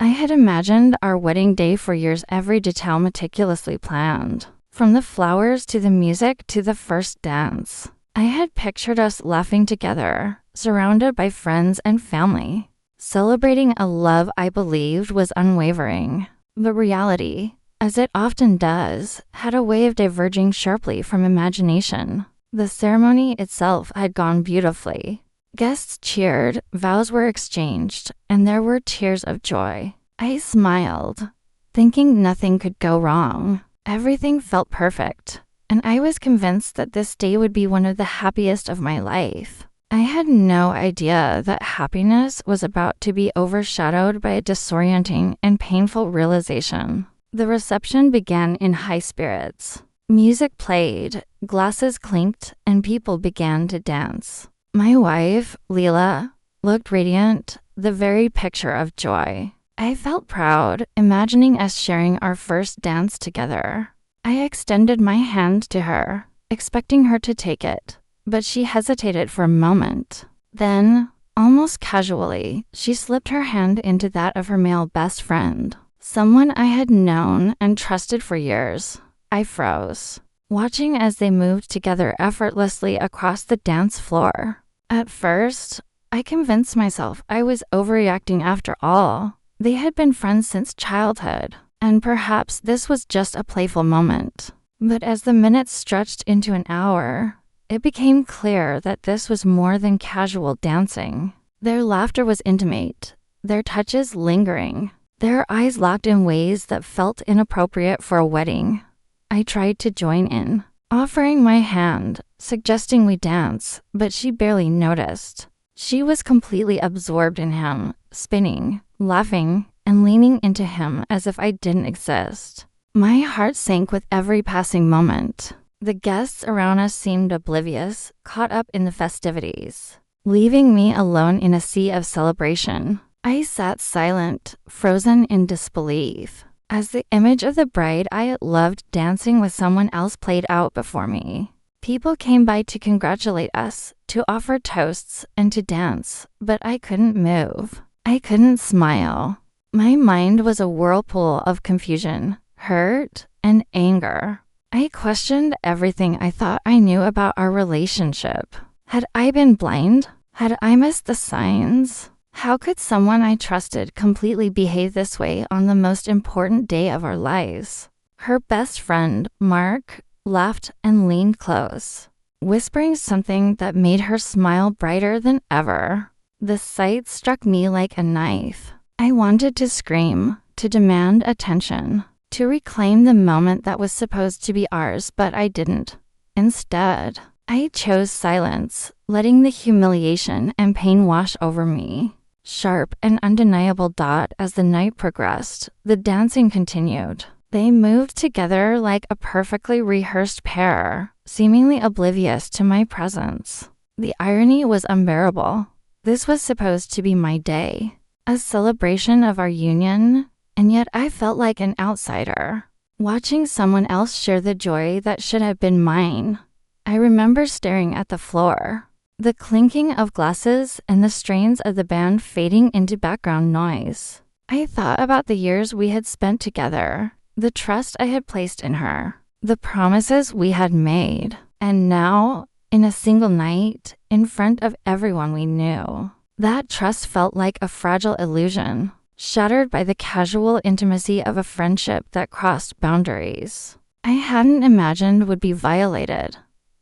I had imagined our wedding day for years, every detail meticulously planned. From the flowers to the music to the first dance. I had pictured us laughing together, surrounded by friends and family, celebrating a love I believed was unwavering. But reality, as it often does, had a way of diverging sharply from imagination. The ceremony itself had gone beautifully. Guests cheered, vows were exchanged, and there were tears of joy. I smiled, thinking nothing could go wrong. Everything felt perfect, and I was convinced that this day would be one of the happiest of my life. I had no idea that happiness was about to be overshadowed by a disorienting and painful realization. The reception began in high spirits. Music played, glasses clinked, and people began to dance. My wife, Lila, looked radiant, the very picture of joy. I felt proud, imagining us sharing our first dance together. I extended my hand to her, expecting her to take it, but she hesitated for a moment. Then, almost casually, she slipped her hand into that of her male best friend, someone I had known and trusted for years. I froze, watching as they moved together effortlessly across the dance floor. At first, I convinced myself I was overreacting after all. They had been friends since childhood, and perhaps this was just a playful moment. But as the minutes stretched into an hour, it became clear that this was more than casual dancing. Their laughter was intimate, their touches lingering, their eyes locked in ways that felt inappropriate for a wedding. I tried to join in, offering my hand, suggesting we dance, but she barely noticed. She was completely absorbed in him, spinning, laughing, and leaning into him as if I didn't exist. My heart sank with every passing moment. The guests around us seemed oblivious, caught up in the festivities, leaving me alone in a sea of celebration. I sat silent, frozen in disbelief, as the image of the bride I loved dancing with someone else played out before me. People came by to congratulate us, to offer toasts, and to dance, but I couldn't move. I couldn't smile. My mind was a whirlpool of confusion, hurt, and anger. I questioned everything I thought I knew about our relationship. Had I been blind? Had I missed the signs? How could someone I trusted completely behave this way on the most important day of our lives? Her best friend, Mark, laughed and leaned close, whispering something that made her smile brighter than ever. The sight struck me like a knife. I wanted to scream, to demand attention, to reclaim the moment that was supposed to be ours, but I didn't. Instead, I chose silence, letting the humiliation and pain wash over me. Sharp and undeniable dot as the night progressed, the dancing continued. They moved together like a perfectly rehearsed pair, seemingly oblivious to my presence. The irony was unbearable. This was supposed to be my day, a celebration of our union, and yet I felt like an outsider, watching someone else share the joy that should have been mine. I remember staring at the floor, the clinking of glasses and the strains of the band fading into background noise. I thought about the years we had spent together, the trust I had placed in her, the promises we had made, and now, in a single night, in front of everyone we knew, that trust felt like a fragile illusion, shattered by the casual intimacy of a friendship that crossed boundaries I hadn't imagined would be violated.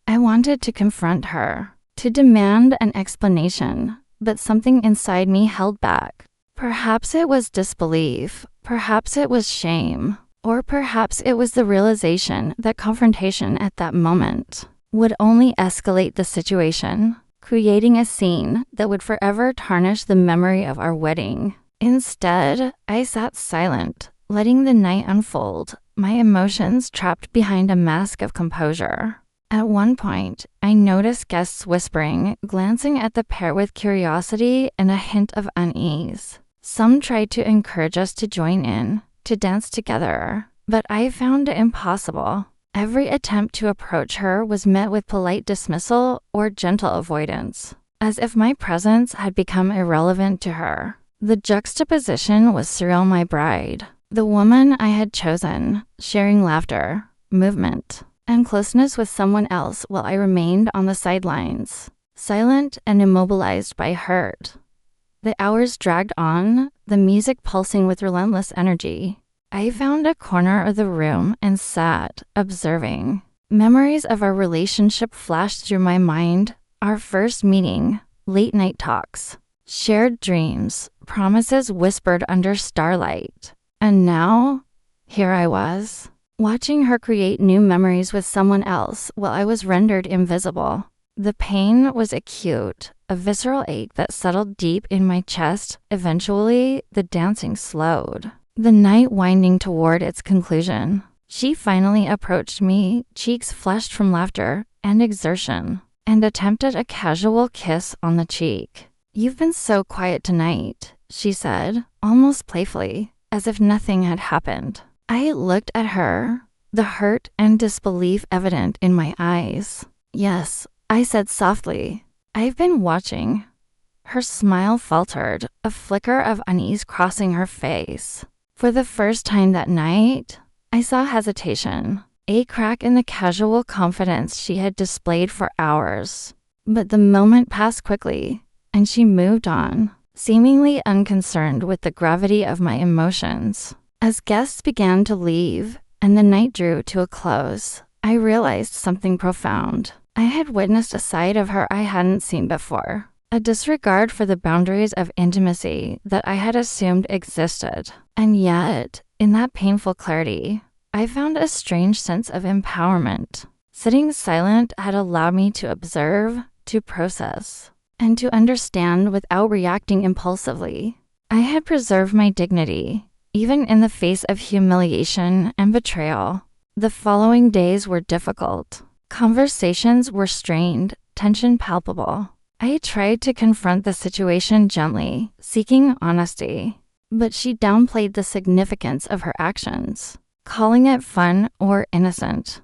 I wanted to confront her, to demand an explanation, but something inside me held back. Perhaps it was disbelief, perhaps it was shame, or perhaps it was the realization that confrontation at that moment would only escalate the situation, creating a scene that would forever tarnish the memory of our wedding. Instead, I sat silent, letting the night unfold, my emotions trapped behind a mask of composure. At one point, I noticed guests whispering, glancing at the pair with curiosity and a hint of unease. Some tried to encourage us to join in, to dance together, but I found it impossible. Every attempt to approach her was met with polite dismissal or gentle avoidance, as if my presence had become irrelevant to her. The juxtaposition was surreal. My bride, the woman I had chosen, sharing laughter, movement, and closeness with someone else while I remained on the sidelines, silent and immobilized by hurt. The hours dragged on, the music pulsing with relentless energy. I found a corner of the room and sat, observing. Memories of our relationship flashed through my mind, our first meeting, late night talks, shared dreams, promises whispered under starlight. And now, here I was, watching her create new memories with someone else while I was rendered invisible. The pain was acute, a visceral ache that settled deep in my chest. Eventually, the dancing slowed, the night winding toward its conclusion. She finally approached me, cheeks flushed from laughter and exertion, and attempted a casual kiss on the cheek. "You've been so quiet tonight," she said, almost playfully, as if nothing had happened. I looked at her, the hurt and disbelief evident in my eyes. "Yes," I said softly, "I've been watching." Her smile faltered, a flicker of unease crossing her face. For the first time that night, I saw hesitation, a crack in the casual confidence she had displayed for hours. But the moment passed quickly, and she moved on, seemingly unconcerned with the gravity of my emotions. As guests began to leave, and the night drew to a close, I realized something profound. I had witnessed a side of her I hadn't seen before, a disregard for the boundaries of intimacy that I had assumed existed. And yet, in that painful clarity, I found a strange sense of empowerment. Sitting silent had allowed me to observe, to process, and to understand without reacting impulsively. I had preserved my dignity, even in the face of humiliation and betrayal. The following days were difficult. Conversations were strained, tension palpable. I tried to confront the situation gently, seeking honesty, but she downplayed the significance of her actions, calling it fun or innocent.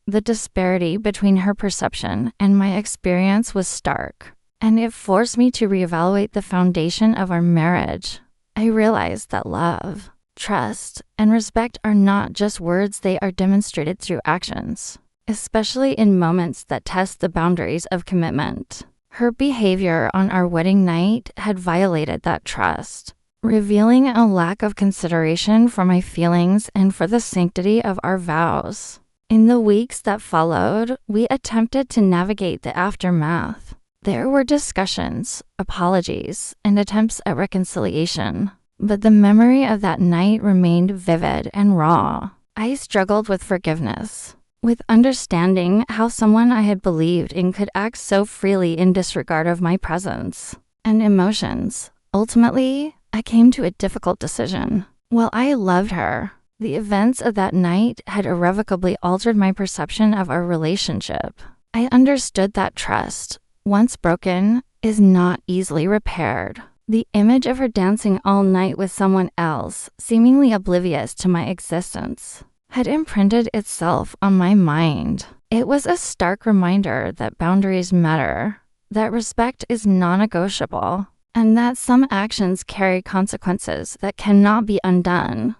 The disparity between her perception and my experience was stark, and it forced me to reevaluate the foundation of our marriage. I realized that love, trust, and respect are not just words, they are demonstrated through actions, especially in moments that test the boundaries of commitment. Her behavior on our wedding night had violated that trust, revealing a lack of consideration for my feelings and for the sanctity of our vows. In the weeks that followed, we attempted to navigate the aftermath. There were discussions, apologies, and attempts at reconciliation, but the memory of that night remained vivid and raw. I struggled with forgiveness, with understanding how someone I had believed in could act so freely in disregard of my presence and emotions. Ultimately, I came to a difficult decision. While I loved her, the events of that night had irrevocably altered my perception of our relationship. I understood that trust, once broken, is not easily repaired. The image of her dancing all night with someone else, seemingly oblivious to my existence, had imprinted itself on my mind. It was a stark reminder that boundaries matter, that respect is non-negotiable, and that some actions carry consequences that cannot be undone.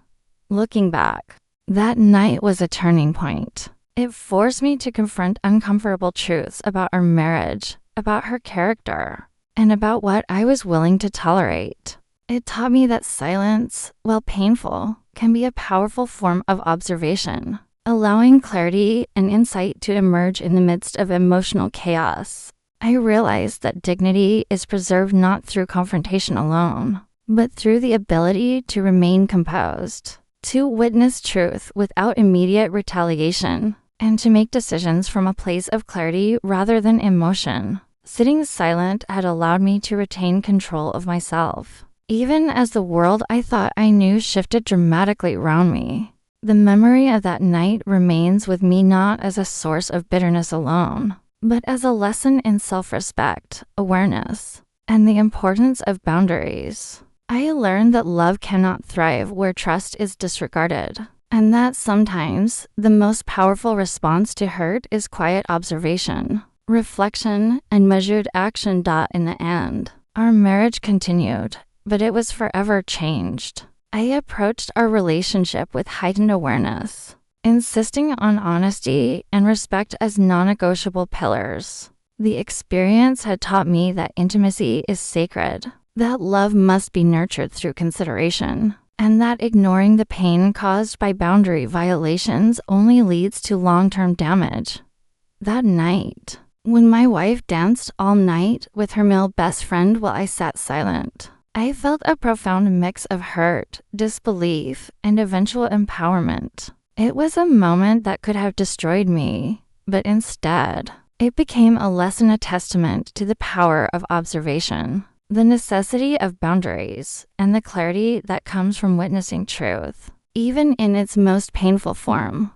Looking back, that night was a turning point. It forced me to confront uncomfortable truths about our marriage, about her character, and about what I was willing to tolerate. It taught me that silence, while painful, can be a powerful form of observation, allowing clarity and insight to emerge in the midst of emotional chaos. I realized that dignity is preserved not through confrontation alone, but through the ability to remain composed, to witness truth without immediate retaliation, and to make decisions from a place of clarity rather than emotion. Sitting silent had allowed me to retain control of myself, even as the world I thought I knew shifted dramatically around me. The memory of that night remains with me not as a source of bitterness alone, but as a lesson in self-respect, awareness, and the importance of boundaries. I learned that love cannot thrive where trust is disregarded, and that sometimes the most powerful response to hurt is quiet observation, reflection, and measured action. In the end, our marriage continued, but it was forever changed. I approached our relationship with heightened awareness, insisting on honesty and respect as non-negotiable pillars. The experience had taught me that intimacy is sacred, that love must be nurtured through consideration, and that ignoring the pain caused by boundary violations only leads to long-term damage. That night, when my wife danced all night with her male best friend while I sat silent, I felt a profound mix of hurt, disbelief, and eventual empowerment. It was a moment that could have destroyed me, but instead, it became a lesson, a testament to the power of observation, the necessity of boundaries, and the clarity that comes from witnessing truth, even in its most painful form.